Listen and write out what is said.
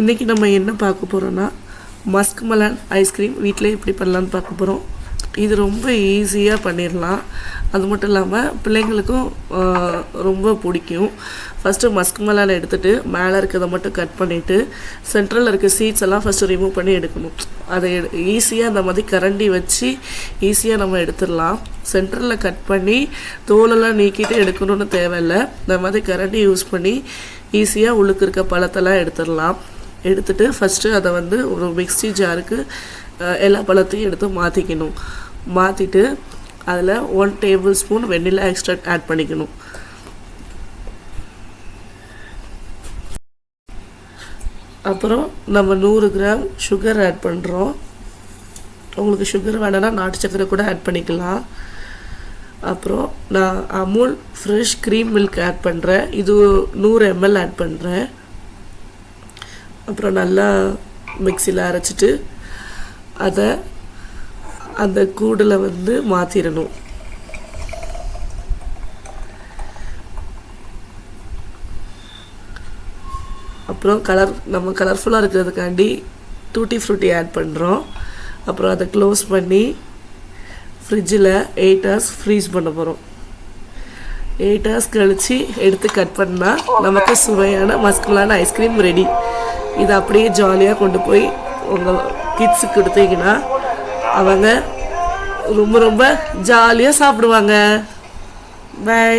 இன்றைக்கி நம்ம என்ன பார்க்க போகிறோன்னா மஸ்க் மெலன் ஐஸ்கிரீம் வீட்டில் எப்படி பண்ணலான்னு பார்க்க போகிறோம். இது ரொம்ப ஈஸியாக பண்ணிடலாம். அது மட்டும் இல்லாமல் பிள்ளைங்களுக்கும் ரொம்ப பிடிக்கும். ஃபஸ்ட்டு மஸ்க் மெலன் எடுத்துகிட்டு மேலே இருக்கிறத மட்டும் கட் பண்ணிவிட்டு சென்ட்ரலில் இருக்க சீட்ஸ் எல்லாம் ஃபஸ்ட்டு ரிமூவ் பண்ணி எடுக்கணும். அதை ஈஸியாக அந்த மாதிரி கரண்டி வச்சு ஈஸியாக நம்ம எடுத்துடலாம். சென்ட்ரலில் கட் பண்ணி தோலெல்லாம் நீக்கிட்டு எடுக்கணும்னு தேவையில்லை. இந்த மாதிரி கரண்டி யூஸ் பண்ணி ஈஸியாக உள்ளுக்கு இருக்க பழத்தெல்லாம் எடுத்துடலாம். எடுத்துகிட்டு ஃபஸ்ட்டு அதை ஒரு மிக்ஸி ஜாருக்கு எல்லா பழத்தையும் எடுத்து மாற்றிக்கணும். மாற்றிட்டு அதில் 1 டேபிள் ஸ்பூன் வெண்ணிலா எக்ஸ்ட்ராக்ட் ஆட் பண்ணிக்கணும். அப்புறம் நம்ம 100 கிராம் சுகர் ஆட் பண்ணுறோம். உங்களுக்கு சுகர் வேணும்னா நாட்டு சக்கரை கூட ஆட் பண்ணிக்கலாம். அப்புறம் நான் Amul fresh cream milk add பண்ணுறேன். இது 100 ml ஆட் பண்ணுறேன். அப்புறம் நல்லா மிக்சியில் அரைச்சிட்டு அதை அந்த கூடில் மாற்றிடணும். அப்புறம் நம்ம கலர்ஃபுல்லாக இருக்கிறதுக்காண்டி டூட்டி ஃப்ரூட்டி ஆட் பண்ணுறோம். அப்புறம் அதை க்ளோஸ் பண்ணி ஃப்ரிட்ஜில் 8 hours ஃப்ரீஸ் பண்ண போகிறோம். 8 hours கழித்து எடுத்து கட் பண்ணால் நமக்கு சுவையான மஸ்க் மெலன் ஐஸ்கிரீம் ரெடி. இதை அப்படியே ஜாலியாக கொண்டு போய் உங்கள் கிட்ஸுக்கு கொடுத்தீங்கன்னா அவங்க ரொம்ப ரொம்ப ஜாலியாக சாப்பிடுவாங்க. பை.